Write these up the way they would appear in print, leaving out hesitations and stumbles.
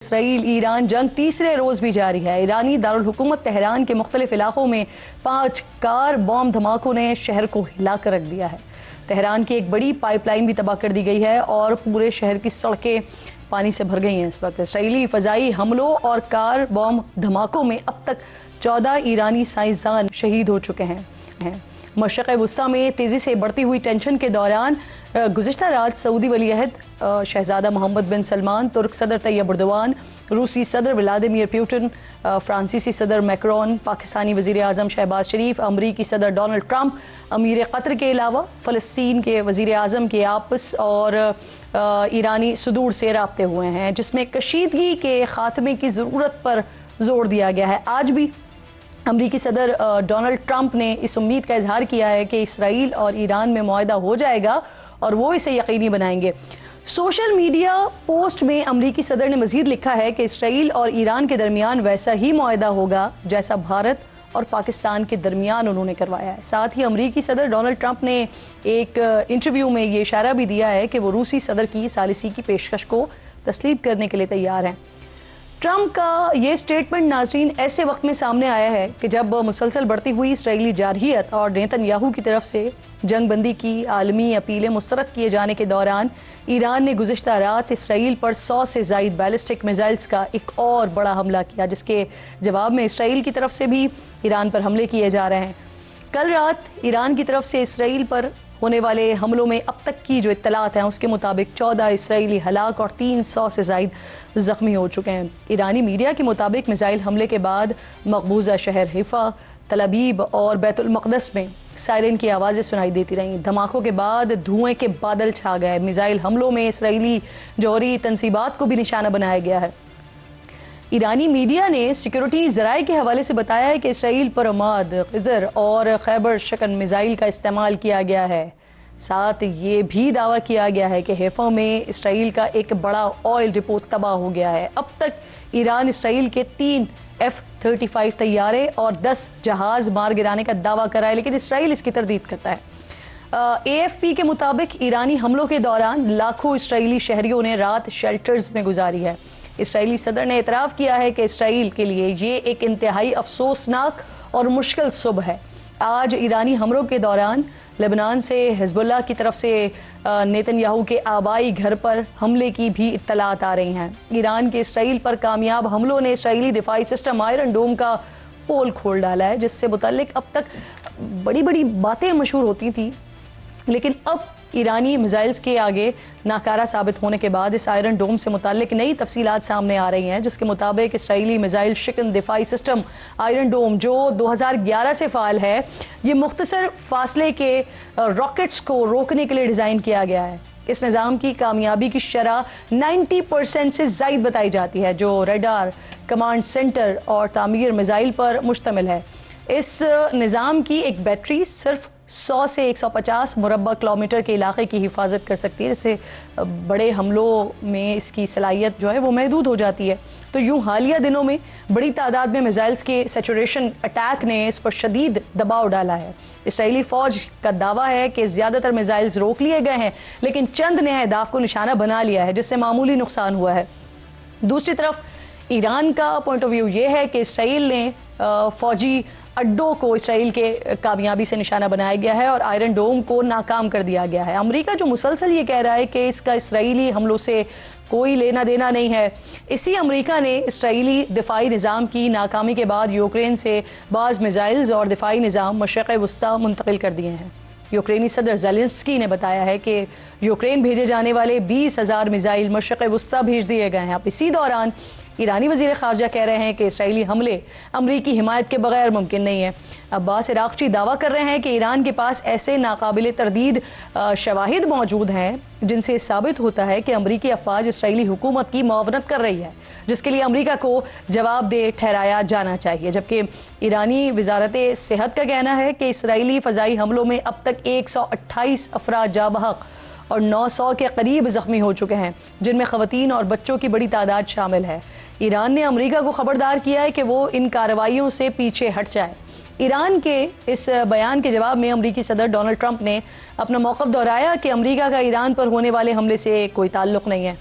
اسرائیل ایران جنگ تیسرے روز بھی جاری ہے۔ ایرانی دارالحکومت تہران کے مختلف علاقوں میں 5 کار بم دھماکوں نے شہر کو ہلا کر رکھ دیا ہے۔ تہران کی ایک بڑی پائپ لائن بھی تباہ کر دی گئی ہے اور پورے شہر کی سڑکیں پانی سے بھر گئی ہیں۔ اس وقت اسرائیلی فضائی حملوں اور کار بم دھماکوں میں اب تک 14 ایرانی سائنسدان شہید ہو چکے ہیں۔ مشرق وسطیٰ میں تیزی سے بڑھتی ہوئی ٹینشن کے دوران گزشتہ رات سعودی ولی عہد شہزادہ محمد بن سلمان، ترک صدر طیب اردوان، روسی صدر ولادیمیر پوٹن، فرانسیسی صدر میکرون، پاکستانی وزیر اعظم شہباز شریف، امریکی صدر ڈونلڈ ٹرمپ، امیر قطر کے علاوہ فلسطین کے وزیر اعظم کے آپس اور ایرانی صدور سے رابطے ہوئے ہیں، جس میں کشیدگی کے خاتمے کی ضرورت پر زور دیا گیا ہے۔ آج بھی امریکی صدر ڈونلڈ ٹرمپ نے اس امید کا اظہار کیا ہے کہ اسرائیل اور ایران میں معاہدہ ہو جائے گا اور وہ اسے یقینی بنائیں گے۔ سوشل میڈیا پوسٹ میں امریکی صدر نے مزید لکھا ہے کہ اسرائیل اور ایران کے درمیان ویسا ہی معاہدہ ہوگا جیسا بھارت اور پاکستان کے درمیان انہوں نے کروایا ہے۔ ساتھ ہی امریکی صدر ڈونلڈ ٹرمپ نے ایک انٹرویو میں یہ اشارہ بھی دیا ہے کہ وہ روسی صدر کی ثالثی کی پیشکش کو تسلیم کرنے کے لیے تیار ہیں۔ ٹرمپ کا یہ سٹیٹمنٹ ناظرین ایسے وقت میں سامنے آیا ہے کہ جب مسلسل بڑھتی ہوئی اسرائیلی جارحیت اور نیتن یاہو کی طرف سے جنگ بندی کی عالمی اپیلیں مسترد کیے جانے کے دوران ایران نے گزشتہ رات اسرائیل پر 100 سے زائد بیلسٹک میزائلز کا ایک اور بڑا حملہ کیا، جس کے جواب میں اسرائیل کی طرف سے بھی ایران پر حملے کیے جا رہے ہیں۔ کل رات ایران کی طرف سے اسرائیل پر ہونے والے حملوں میں اب تک کی جو اطلاعات ہیں اس کے مطابق 14 اسرائیلی ہلاک اور 300 سے زائد زخمی ہو چکے ہیں۔ ایرانی میڈیا کے مطابق میزائل حملے کے بعد مقبوضہ شہر حیفا، تل ابیب اور بیت المقدس میں سائرن کی آوازیں سنائی دیتی رہیں۔ دھماکوں کے بعد دھوئیں کے بادل چھا گئے۔ میزائل حملوں میں اسرائیلی جوہری تنصیبات کو بھی نشانہ بنایا گیا ہے۔ ایرانی میڈیا نے سیکیورٹی ذرائع کے حوالے سے بتایا ہے کہ اسرائیل پر عماد، خضر اور خیبر شکن میزائل کا استعمال کیا گیا ہے۔ ساتھ یہ بھی دعویٰ کیا گیا ہے کہ حیفا میں اسرائیل کا ایک بڑا آئل ڈپو تباہ ہو گیا ہے۔ اب تک ایران اسرائیل کے 3 F-35 طیارے اور 10 جہاز مار گرانے کا دعویٰ کر رہا ہے، لیکن اسرائیل اس کی تردید کرتا ہے۔ AFP کے مطابق ایرانی حملوں کے دوران لاکھوں اسرائیلی شہریوں نے رات شیلٹرز میں گزاری ہے۔ اسرائیلی صدر نے اعتراف کیا ہے کہ اسرائیل کے لیے یہ ایک انتہائی افسوسناک اور مشکل صبح ہے۔ آج ایرانی حملوں کے دوران لبنان سے حزب اللہ کی طرف سے نیتن یاہو کے آبائی گھر پر حملے کی بھی اطلاعات آ رہی ہیں۔ ایران کے اسرائیل پر کامیاب حملوں نے اسرائیلی دفاعی سسٹم آئرن ڈوم کا پول کھول ڈالا ہے، جس سے متعلق اب تک بڑی بڑی باتیں مشہور ہوتی تھیں، لیکن اب ایرانی میزائلز کے آگے ناکارہ ثابت ہونے کے بعد اس آئرن ڈوم سے متعلق نئی تفصیلات سامنے آ رہی ہیں، جس کے مطابق اسرائیلی میزائل شکن دفاعی سسٹم آئرن ڈوم جو 2011 سے فعال ہے، یہ مختصر فاصلے کے راکٹس کو روکنے کے لیے ڈیزائن کیا گیا ہے۔ اس نظام کی کامیابی کی شرح 90% سے زائد بتائی جاتی ہے، جو ریڈار، کمانڈ سینٹر اور تعمیر میزائل پر مشتمل ہے۔ اس نظام کی ایک بیٹری صرف 100 سے 150 مربع کلومیٹر کے علاقے کی حفاظت کر سکتی ہے، جس سے بڑے حملوں میں اس کی صلاحیت جو ہے وہ محدود ہو جاتی ہے۔ تو یوں حالیہ دنوں میں بڑی تعداد میں میزائلز کے سیچوریشن اٹیک نے اس پر شدید دباؤ ڈالا ہے۔ اسرائیلی فوج کا دعویٰ ہے کہ زیادہ تر میزائلز روک لیے گئے ہیں، لیکن چند نے اہداف کو نشانہ بنا لیا ہے، جس سے معمولی نقصان ہوا ہے۔ دوسری طرف ایران کا پوائنٹ آف ویو یہ ہے کہ اسرائیل نے فوجی اڈوں کو اسرائیل کے کامیابی سے نشانہ بنایا گیا ہے اور آئرن ڈوم کو ناکام کر دیا گیا ہے۔ امریکہ جو مسلسل یہ کہہ رہا ہے کہ اس کا اسرائیلی حملوں سے کوئی لینا دینا نہیں ہے، اسی امریکہ نے اسرائیلی دفاعی نظام کی ناکامی کے بعد یوکرین سے بعض میزائلز اور دفاعی نظام مشرق وسطیٰ منتقل کر دیے ہیں۔ یوکرینی صدر زیلنسکی نے بتایا ہے کہ یوکرین بھیجے جانے والے 20,000 میزائل مشرق وسطیٰ بھیج دیے گئے ہیں۔ اب اسی دوران ایرانی وزیر خارجہ کہہ رہے ہیں کہ اسرائیلی حملے امریکی حمایت کے بغیر ممکن نہیں ہے۔ عباس عراقچی دعویٰ کر رہے ہیں کہ ایران کے پاس ایسے ناقابل تردید شواہد موجود ہیں جن سے ثابت ہوتا ہے کہ امریکی افواج اسرائیلی حکومت کی معاونت کر رہی ہے، جس کے لیے امریکہ کو جواب دہ ٹھہرایا جانا چاہیے۔ جبکہ ایرانی وزارت صحت کا کہنا ہے کہ اسرائیلی فضائی حملوں میں اب تک 128 افراد جاں بحق اور 900 کے قریب زخمی ہو چکے ہیں، جن میں خواتین اور بچوں کی بڑی تعداد شامل ہے۔ ایران نے امریکہ کو خبردار کیا ہے کہ وہ ان کارروائیوں سے پیچھے ہٹ جائے۔ ایران کے اس بیان کے جواب میں امریکی صدر ڈونلڈ ٹرمپ نے اپنا موقف دہرایا کہ امریکہ کا ایران پر ہونے والے حملے سے کوئی تعلق نہیں ہے،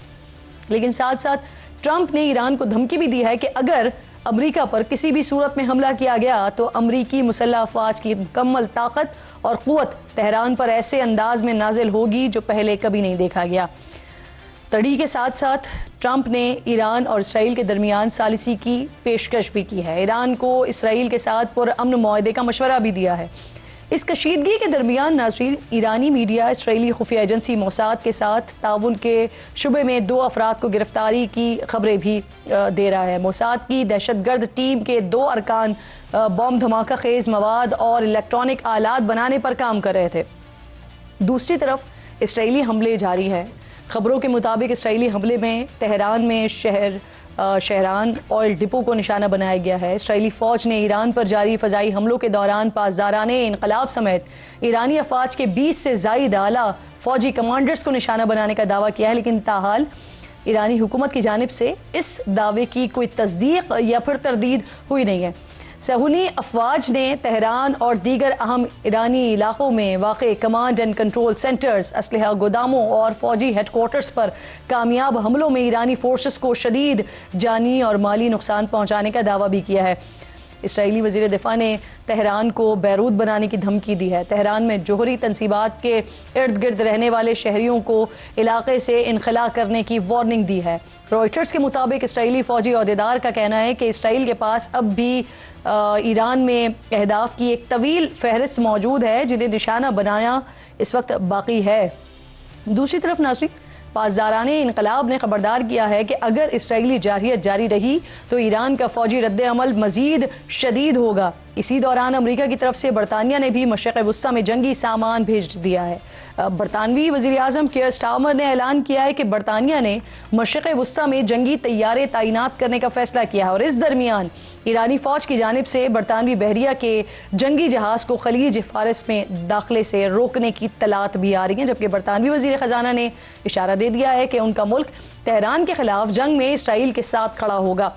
لیکن ساتھ ساتھ ٹرمپ نے ایران کو دھمکی بھی دی ہے کہ اگر امریکہ پر کسی بھی صورت میں حملہ کیا گیا تو امریکی مسلح افواج کی مکمل طاقت اور قوت تہران پر ایسے انداز میں نازل ہوگی جو پہلے کبھی نہیں دیکھا گیا۔ تڑی کے ساتھ ساتھ ٹرمپ نے ایران اور اسرائیل کے درمیان ثالثی کی پیشکش بھی کی ہے۔ ایران کو اسرائیل کے ساتھ پرامن معاہدے کا مشورہ بھی دیا ہے۔ اس کشیدگی کے درمیان ناظرین، ایرانی میڈیا اسرائیلی خفیہ ایجنسی موساد کے ساتھ تعاون کے شبے میں 2 افراد کو گرفتاری کی خبریں بھی دے رہا ہے۔ موساد کی دہشت گرد ٹیم کے 2 ارکان بم دھماکہ خیز مواد اور الیکٹرانک آلات بنانے پر کام کر رہے تھے۔ دوسری طرف اسرائیلی حملے جاری ہے۔ خبروں کے مطابق اسرائیلی حملے میں تہران میں شہران آئل ڈپو کو نشانہ بنایا گیا ہے۔ اسرائیلی فوج نے ایران پر جاری فضائی حملوں کے دوران پاسداران انقلاب سمیت ایرانی افواج کے 20 سے زائد اعلیٰ فوجی کمانڈرز کو نشانہ بنانے کا دعویٰ کیا ہے، لیکن تاحال ایرانی حکومت کی جانب سے اس دعوے کی کوئی تصدیق یا پھر تردید ہوئی نہیں ہے۔ صہیونی افواج نے تہران اور دیگر اہم ایرانی علاقوں میں واقع کمانڈ اینڈ کنٹرول سینٹرز، اسلحہ گوداموں اور فوجی ہیڈ کوارٹرز پر کامیاب حملوں میں ایرانی فورسز کو شدید جانی اور مالی نقصان پہنچانے کا دعویٰ بھی کیا ہے۔ اسرائیلی وزیر دفاع نے تہران کو بیروت بنانے کی دھمکی دی ہے۔ تہران میں جوہری تنصیبات کے ارد گرد رہنے والے شہریوں کو علاقے سے انخلا کرنے کی وارننگ دی ہے۔ رائٹرز کے مطابق اسرائیلی فوجی عہدیدار کا کہنا ہے کہ اسرائیل کے پاس اب بھی ایران میں اہداف کی ایک طویل فہرست موجود ہے جنہیں نشانہ بنانا اس وقت باقی ہے۔ دوسری طرف ناظرین، پاسداران انقلاب نے خبردار کیا ہے کہ اگر اسرائیلی جارحیت جاری رہی تو ایران کا فوجی رد عمل مزید شدید ہوگا۔ اسی دوران امریکہ کی طرف سے برطانیہ نے بھی مشرق وسطیٰ میں جنگی سامان بھیج دیا ہے۔ برطانوی وزیر اعظم کیئر سٹارمر نے اعلان کیا ہے کہ برطانیہ نے مشرق وسطیٰ میں جنگی طیارے تعینات کرنے کا فیصلہ کیا ہے، اور اس درمیان ایرانی فوج کی جانب سے برطانوی بحریہ کے جنگی جہاز کو خلیج فارس میں داخلے سے روکنے کی اطلاعات بھی آ رہی ہیں، جبکہ برطانوی وزیر خزانہ نے اشارہ دے دیا ہے کہ ان کا ملک تہران کے خلاف جنگ میں اسرائیل کے ساتھ کھڑا ہوگا۔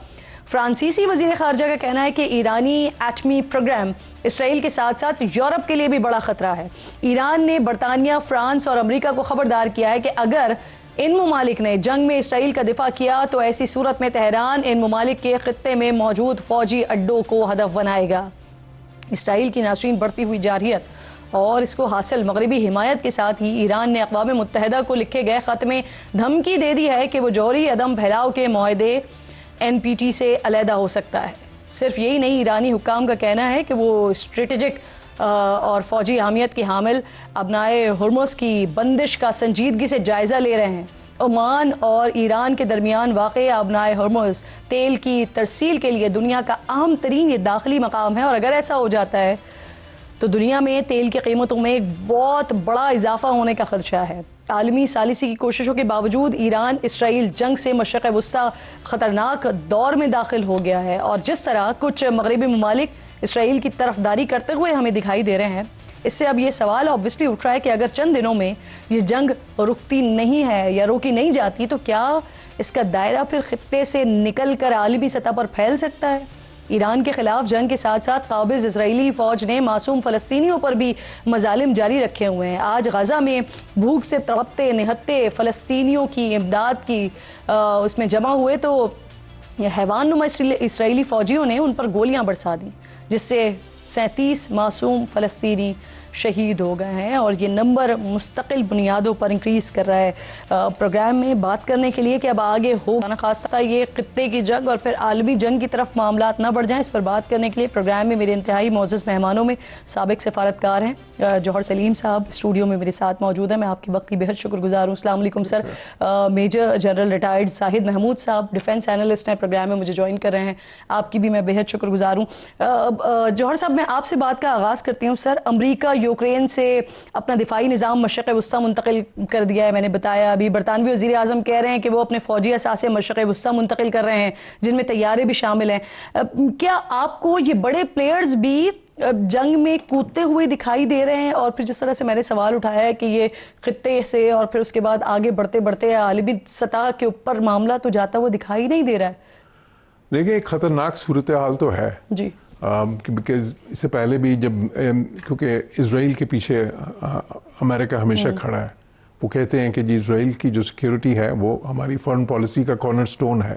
فرانسیسی وزیر خارجہ کا کہنا ہے کہ ایرانی ایٹمی پروگرام اسرائیل کے ساتھ ساتھ یورپ کے لیے بھی بڑا خطرہ ہے۔ ایران نے برطانیہ، فرانس اور امریکہ کو خبردار کیا ہے کہ اگر ان ممالک نے جنگ میں اسرائیل کا دفاع کیا تو ایسی صورت میں تہران ان ممالک کے خطے میں موجود فوجی اڈوں کو ہدف بنائے گا۔ اسرائیل کی ناظرین بڑھتی ہوئی جارحیت اور اس کو حاصل مغربی حمایت کے ساتھ ہی ایران نے اقوام متحدہ کو لکھے گئے خط میں دھمکی دے دی ہے کہ وہ جوہری عدم پھیلاؤ کے معاہدے NPT سے علیحدہ ہو سکتا ہے۔ صرف یہی نہیں، ایرانی حکام کا کہنا ہے کہ وہ اسٹریٹجک اور فوجی اہمیت کے حامل ابنائے ہرمز کی بندش کا سنجیدگی سے جائزہ لے رہے ہیں۔ عمان اور ایران کے درمیان واقع ابنائے ہرمز تیل کی ترسیل کے لیے دنیا کا اہم ترین یہ داخلی مقام ہے، اور اگر ایسا ہو جاتا ہے تو دنیا میں تیل کی قیمتوں میں ایک بہت بڑا اضافہ ہونے کا خدشہ ہے۔ عالمی ثالثی کی کوششوں کے باوجود ایران اسرائیل جنگ سے مشرق وسطیٰ خطرناک دور میں داخل ہو گیا ہے، اور جس طرح کچھ مغربی ممالک اسرائیل کی طرفداری کرتے ہوئے ہمیں دکھائی دے رہے ہیں، اس سے اب یہ سوال obviously اٹھ رہا ہے کہ اگر چند دنوں میں یہ جنگ رکتی نہیں ہے یا روکی نہیں جاتی تو کیا اس کا دائرہ پھر خطے سے نکل کر عالمی سطح پر پھیل سکتا ہے۔ ایران کے خلاف جنگ کے ساتھ ساتھ قابض اسرائیلی فوج نے معصوم فلسطینیوں پر بھی مظالم جاری رکھے ہوئے ہیں۔ آج غزہ میں بھوک سے تڑپتے نہتے فلسطینیوں کی امداد کی اس میں جمع ہوئے تو حیوان نما اسرائیلی فوجیوں نے ان پر گولیاں برسا دیں، جس سے 37 معصوم فلسطینی شہید ہو گئے ہیں، اور یہ نمبر مستقل بنیادوں پر انکریز کر رہا ہے۔ پروگرام میں بات کرنے کے لیے کہ اب آگے ہوگا خاصا یہ خطے کی جنگ اور پھر عالمی جنگ کی طرف معاملات نہ بڑھ جائیں، اس پر بات کرنے کے لیے پروگرام میں میرے انتہائی معزز مہمانوں میں سابق سفارتکار ہیں جوہر سلیم صاحب اسٹوڈیو میں میرے ساتھ موجود ہیں۔ میں آپ کے وقت کی بہت شکر گزار ہوں۔ السلام علیکم سر۔ میجر جنرل ریٹائرڈ زاہد محمود صاحب ڈیفنس اینالسٹ ہیں، پروگرام میں مجھے جوائن کر رہے ہیں، آپ کی بھی میں بہت شکر گزار ہوں۔ جوہر صاحب، میں آپ سے بات کا آغاز کرتی ہوں۔ سر، امریکہ یوکرین سے اپنا دفاعی نظام مشرق وسطیٰ منتقل کر دیا ہے، میں نے بتایا ابھی برطانوی وزیر اعظم کہہ رہے ہیں کہ وہ اپنے فوجی اثاثے مشرق وسطیٰ منتقل کر رہے ہیں جن میں طیارے بھی شامل ہیں۔ کیا آپ کو یہ بڑے پلیئرز بھی جنگ میں کودتے ہوئے دکھائی دے رہے ہیں؟ اور پھر جس طرح سے میں نے سوال اٹھایا ہے کہ یہ خطے سے اور پھر اس کے بعد آگے بڑھتے بڑھتے عالمی سطح کے اوپر معاملہ تو جاتا ہوا دکھائی نہیں دے رہا ہے۔ دیکھیں، ایک خطرناک صورتحال تو ہے جی، بیکاز اس سے پہلے بھی جب کیونکہ اسرائیل کے پیچھے امریکہ ہمیشہ کھڑا ہے، وہ کہتے ہیں کہ جی اسرائیل کی جو سیکیورٹی ہے وہ ہماری فارن پالیسی کا کارنر سٹون ہے،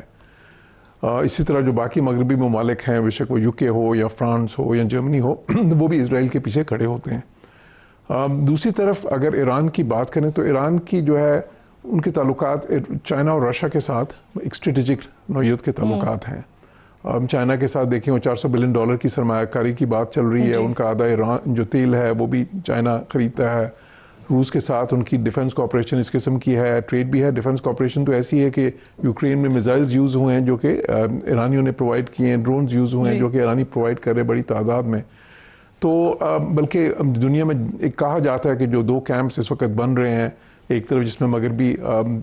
اسی طرح جو باقی مغربی ممالک ہیں، بے شک وہ UK ہو یا فرانس ہو یا جرمنی ہو، وہ بھی اسرائیل کے پیچھے کھڑے ہوتے ہیں۔ دوسری طرف اگر ایران کی بات کریں تو ایران کی جو ہے ان کے تعلقات چائنا اور رشیا کے ساتھ ایک اسٹریٹجک نوعیت کے تعلقات ہیں۔ چائنا کے ساتھ دیکھیں وہ $400 بلین کی سرمایہ کاری کی بات چل رہی ہے، ان کا آدھا ایران جو تیل ہے وہ بھی چائنا خریدتا ہے۔ روس کے ساتھ ان کی ڈیفنس کوآپریشن اس قسم کی ہے، ٹریڈ بھی ہے۔ ڈیفنس کوآپریشن تو ایسی ہے کہ یوکرین میں میزائلز یوز ہوئے ہیں جو کہ ایرانیوں نے پرووائڈ کیے ہیں، ڈرونز یوز ہوئے ہیں جو کہ ایرانی پرووائڈ کر رہے بڑی تعداد میں۔ تو بلکہ دنیا میں ایک کہا جاتا ہے کہ جو دو کیمپس اس وقت بن رہے ہیں، ایک طرف جس میں مغربی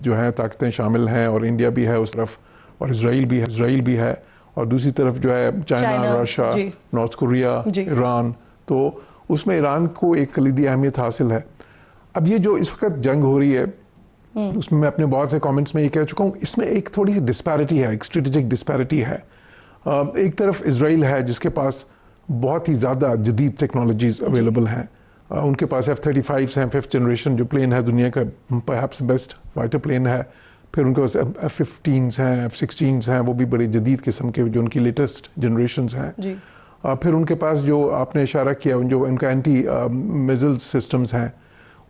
جو ہیں طاقتیں شامل ہیں اور انڈیا بھی ہے اس طرف، اور اسرائیل بھی ہے، اور دوسری طرف جو ہے China, Russia, north Korea, Iran, تو اس میں ایران کو ایک کلیدی اہمیت حاصل ہے۔ اب یہ جو اس وقت جنگ ہو رہی ہے، اس میں اپنے بہت سے کامنٹس میں یہ کہہ چکا ہوں، اس میں ایک تھوڑی سی ڈسپیرٹی ہے، ایک اسٹریٹجک ڈسپیرٹی ہے۔ ایک طرف اسرائیل ہے جس کے پاس بہت ہی زیادہ جدید ٹیکنالوجیز اویلیبل ہیں، ان کے پاس F-35 ہیں، 5th جنریشن جو پلین ہے دنیا کا پرہیپس بیسٹ فائٹر پلین ہے، پھر ان کے پاس F-15 ہیں، F-16 ہیں، وہ بھی بڑی جدید قسم کے جو ان کی لیٹسٹ جنریشنز ہیں۔ پھر ان کے پاس جو آپ نے اشارہ کیا جو ان کا اینٹی میزل سسٹمز ہیں،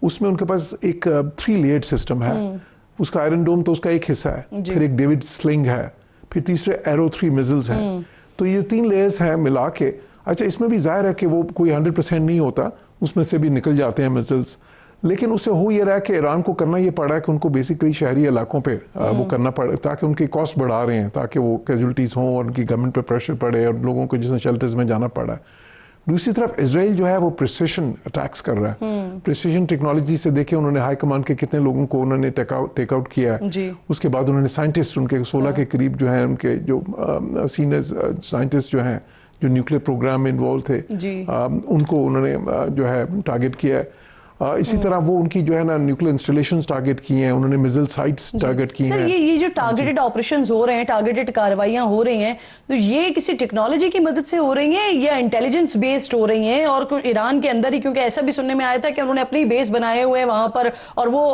اس میں ان کے پاس ایک 3 لیئرڈ سسٹم ہے، اس کا آئرن ڈوم تو اس کا ایک حصہ ہے، پھر ایک ڈیوڈ سلنگ ہے، پھر تیسرے ایرو 3 میزلز ہیں۔ تو یہ 3 لیئرز ہیں ملا کے۔ اچھا اس میں بھی ظاہر ہے کہ وہ کوئی 100% نہیں ہوتا، اس میں سے بھی نکل جاتے ہیں میزلز، لیکن اس سے ہو یہ رہا ہے کہ ایران کو کرنا یہ پڑا ہے کہ ان کو بیسیکلی شہری علاقوں پہ وہ کرنا پڑا، تاکہ ان کی کاسٹ بڑھا رہے ہیں، تاکہ وہ کیجولٹیز ہوں اور ان کی گورنمنٹ پہ پریشر پڑے اور لوگوں کو جس نے شیلٹرز میں جانا پڑا ہے۔ دوسری طرف اسرائیل جو ہے وہ پریسیشن اٹیکس کر رہا ہے، پریسیشن ٹیکنالوجی سے دیکھیں انہوں نے ہائی کمانڈ کے کتنے لوگوں کو انہوں نے ٹیک آؤٹ کیا ہے، اس کے بعد انہوں نے سائنٹسٹ ان کے 16 کے قریب جو ہیں ان کے جو سینئر سائنٹسٹ جو ہیں جو نیوکلیئر پروگرام میں انوالو تھے، ان کو انہوں نے جو ہے ٹارگٹ کیا ہے۔ اسی طرح وہ ان کی جو ہے نا نیوکلیئر انسٹالیشنز ٹارگٹ کی ہیں، انہوں نے میزل سائٹس ٹارگٹ کی ہیں۔ سر یہ جو ٹارگیٹڈ آپریشنز ہو رہے ہیں، ٹارگیٹڈ کارروائیاں ہو رہی ہیں، تو یہ کسی ٹیکنالوجی کی مدد سے ہو رہی ہیں یا انٹیلیجنس بیسڈ ہو رہی ہیں؟ اور ایران کے اندر ہی، کیونکہ ایسا بھی سننے میں آیا تھا کہ انہوں نے اپنی بیس بنائے ہوئے ہیں وہاں پر اور وہ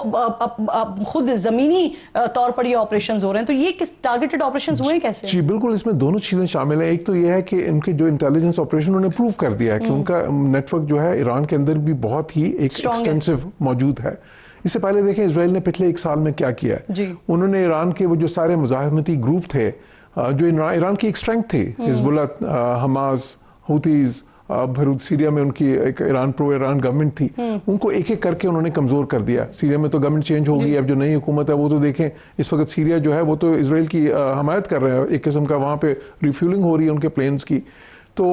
خود زمینی طور پر یہ آپریشنز ہو رہے ہیں، تو یہ کس ٹارگیٹڈ آپریشنز ہوئے کیسے؟ جی بالکل، اس میں دونوں چیزیں شامل ہیں۔ ایک تو یہ ہے کہ ان کے جو انٹیلیجنس آپریشن انہوں نے پروو کر دیا ہے کہ ان کا نیٹ ورک جو ہے ایران کے اندر بھی بہت ہی ایک ایکسٹینسو موجود ہے۔ اس سے پہلے دیکھیں اسرائیل نے پچھلے 1 سال میں کیا کیا ہے، انہوں نے ایران کے وہ جو سارے مزاحمتی گروپ تھے جو ایران کی ایک اسٹرینتھ تھی، حزب اللہ، حماس، ہوتیز، پھر سیریا میں ان کی ایک پرو ایران گورنمنٹ تھی، ان کو ایک ایک کر کے انہوں نے کمزور کر دیا۔ سیریا میں تو گورنمنٹ چینج ہو گئی، اب جو نئی حکومت ہے وہ تو دیکھیں اس وقت سیریا جو ہے وہ تو اسرائیل کی حمایت کر رہے ہیں، ایک قسم کا وہاں پہ ریفیولنگ ہو رہی ہے ان کے پلینز کی۔ تو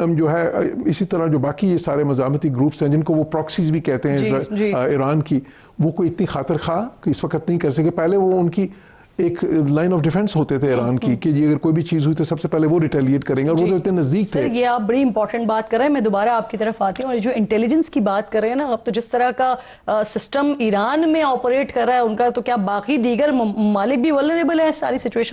جو ہے اسی طرح جو باقی یہ سارے مزاحمتی گروپس ہیں جن کو وہ پراکسیز بھی کہتے ہیں ایران کی، وہ کوئی اتنی خاطر خواہ کہ اس وقت نہیں کر سکے۔ پہلے وہ ان کی ایک لائن آف ڈیفنس ہوتے تھے ایران کی کہ یہ اگر کوئی بھی چیز ہوئی تو سب سے پہلے وہ ریٹیلیٹ کریں گے، اور وہ تو اتنے نزدیک تھے۔ سر یہ آپ بڑی امپورٹنٹ بات کر رہے ہیں، میں دوبارہ آپ کی طرف آتی ہوں، اور جو انٹیلیجنس کی بات کر رہے ہیں نا، اب تو جس طرح کا سسٹم ایران میں آپریٹ کر رہا ہے ان کا، تو کیا باقی دیگر ممالک بھی ولنریبل ہیں ساری سچویشن